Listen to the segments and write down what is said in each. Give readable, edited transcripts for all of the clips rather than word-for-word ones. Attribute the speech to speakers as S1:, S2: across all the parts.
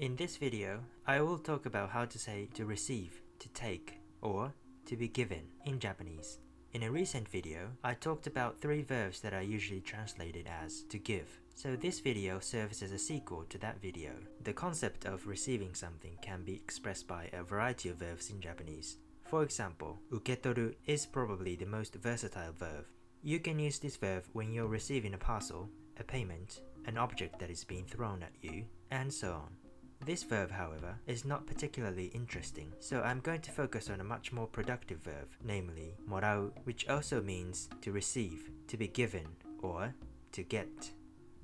S1: In this video, I will talk about how to say to receive, to take, or to be given in Japanese. In a recent video, I talked about 3 verbs that are usually translated as to give. So this video serves as a sequel to that video. The concept of receiving something can be expressed by a variety of verbs in Japanese. For example, uketoru is probably the most versatile verb. You can use this verb when you're receiving a parcel, a payment, an object that is being thrown at you, and so on. This verb, however, is not particularly interesting, so I'm going to focus on a much more productive verb, namely morau, which also means to receive, to be given, or to get.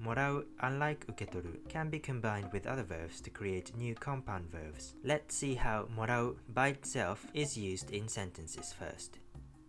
S1: Morau, unlike uketoru, can be combined with other verbs to create new compound verbs. Let's see how morau by itself is used in sentences first.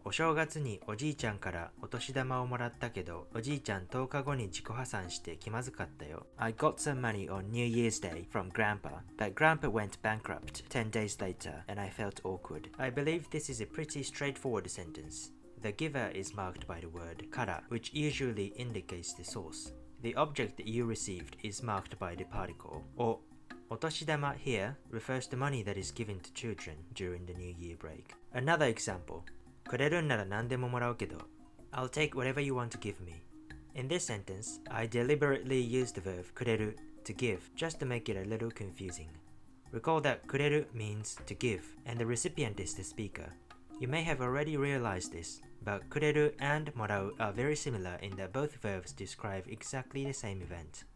S1: お正月におじいちゃんからお年玉をもらったけど、おじいちゃん10日後に自己破産して気まずかったよ。I got some money on New Year's Day from Grandpa, but Grandpa went bankrupt 10 days later and I felt awkward. I believe this is a pretty straightforward sentence. The giver is marked by the word kara, which usually indicates the source. The object that you received is marked by the particle o. お年玉 here refers to money that is given to children during the New Year break. Another example. くれるんなら何でももらうけど I'll take whatever you want to give me. In this sentence, I deliberately used the verb くれる to give just to make it a little confusing. Recall that くれる means to give, and the recipient is the speaker. You may have already realized this, but くれる and もらう are very similar in that both verbs describe exactly the same event.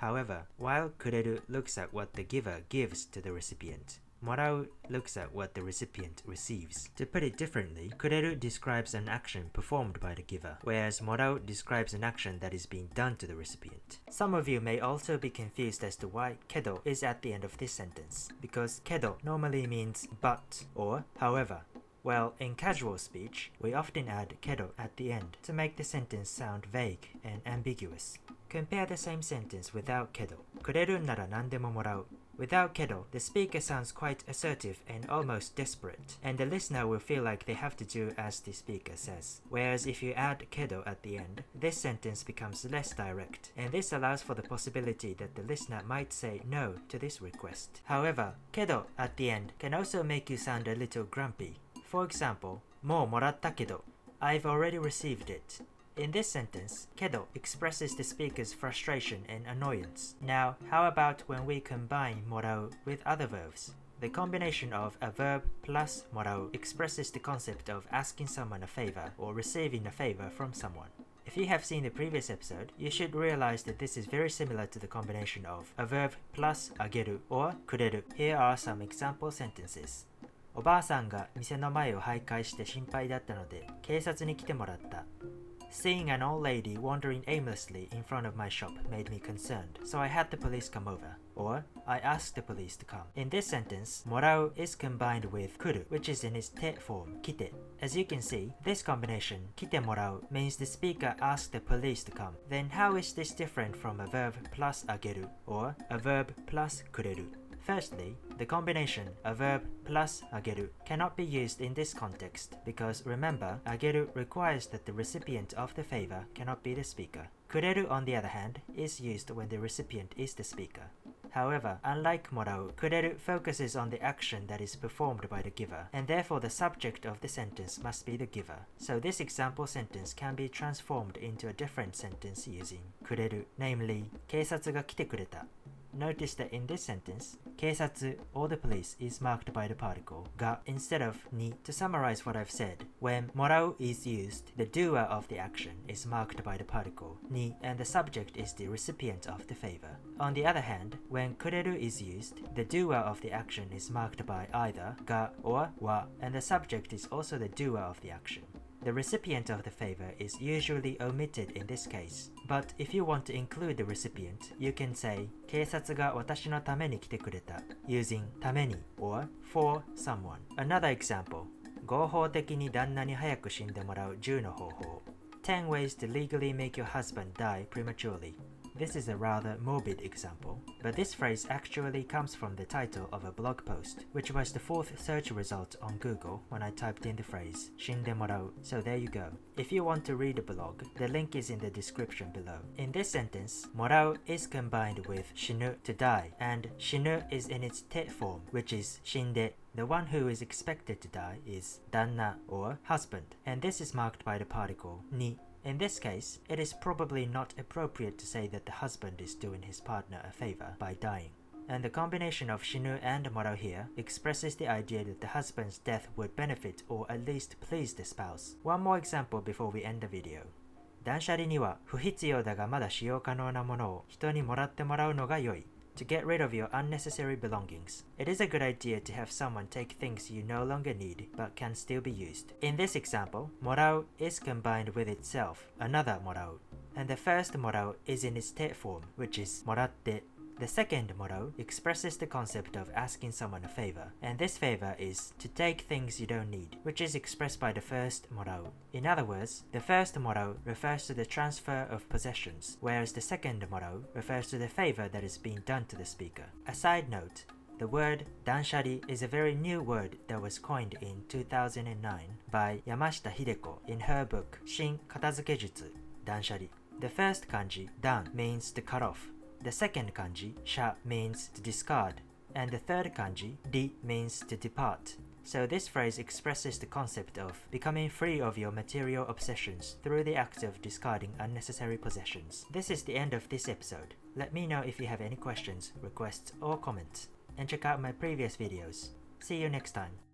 S1: However, while くれる looks at what the giver gives to the recipient, morau looks at what the recipient receives. To put it differently, くれる describes an action performed by the giver, whereas morau describes an action that is being done to the recipient. Some of you may also be confused as to why けど is at the end of this sentence, because けど normally means but or however. Well, in casual speech, we often add けど at the end to make the sentence sound vague and ambiguous. Compare the same sentence without けど。くれるんなら何でももらう。Without けど, the speaker sounds quite assertive and almost desperate, and the listener will feel like they have to do as the speaker says. Whereas if you add けど at the end, this sentence becomes less direct, and this allows for the possibility that the listener might say no to this request. However, けど at the end can also make you sound a little grumpy. For example, もうもらったけど I've already received it. In this sentence, けど expresses the speaker's frustration and annoyance. Now, how about when we combine もらう with other verbs? The combination of a verb plus もらう expresses the concept of asking someone a favor or receiving a favor from someone. If you have seen the previous episode, you should realize that this is very similar to the combination of a verb plus あげる or くれる. Here are some example sentences. おばあさんが店の前を徘徊して心配だったので警察に来てもらった。Seeing an old lady wandering aimlessly in front of my shop made me concerned, so I had the police come over. Or, I asked the police to come. In this sentence, morau is combined with 来る, which is in its te form, 来て. As you can see, this combination, 来てもらう, means the speaker asked the police to come. Then how is this different from a verb plus あげる or a verb plus くれる? Firstly, the combination a verb plus あげる cannot be used in this context because remember, あげる requires that the recipient of the favor cannot be the speaker. くれる on the other hand is used when the recipient is the speaker. However, unlike もらう, くれる focuses on the action that is performed by the giver, and therefore the subject of the sentence must be the giver. So this example sentence can be transformed into a different sentence using くれる, namely, 警察が来てくれた. Notice that in this sentence, 警察 or the police is marked by the particle が instead of に. To summarize what I've said, when もらう is used, the doer of the action is marked by the particle に and the subject is the recipient of the favor. On the other hand, when くれる is used, the doer of the action is marked by either が or は and the subject is also the doer of the action. The recipient of the favor is usually omitted in this case, but if you want to include the recipient, you can say 警察が私のために来てくれた using ために or for someone. Another example, 合法的に旦那に早く死んでもらう10の方法 10 ways to legally make your husband die prematurely. This is a rather morbid example, but this phrase actually comes from the title of a blog post, which was the 4th search result on Google when I typed in the phrase 死んでもらう. So there you go. If you want to read the blog, the link is in the description below. In this sentence, もらう is combined with 死ぬ to die, and 死ぬ is in its te form, which is 死んで. The one who is expected to die is 旦那 or husband, and this is marked by the particle に. In this case, it is probably not appropriate to say that the husband is doing his partner a favor by dying. And the combination of 死ぬ and もらう here expresses the idea that the husband's death would benefit or at least please the spouse. One more example before we end the video. 断捨離には不必要だがまだ使用可能なものを人にもらってもらうのが良い. To get rid of your unnecessary belongings. It is a good idea to have someone take things you no longer need but can still be used. In this example, もらう is combined with itself, another もらう, and the first もらう is in its te form, which is もらって. The second もらう expresses the concept of asking someone a favor, and this favor is to take things you don't need, which is expressed by the first もらう. In other words, the first もらう refers to the transfer of possessions, whereas the second もらう refers to the favor that is being done to the speaker. A side note, the word 断捨離 is a very new word that was coined in 2009 by Yamashita Hideko in her book 新片付け術断捨離. The first kanji 断 means to cut off. The second kanji, sha, means to discard, and the third kanji, ri, means to depart. So this phrase expresses the concept of becoming free of your material obsessions through the act of discarding unnecessary possessions. This is the end of this episode. Let me know if you have any questions, requests, or comments, and check out my previous videos. See you next time.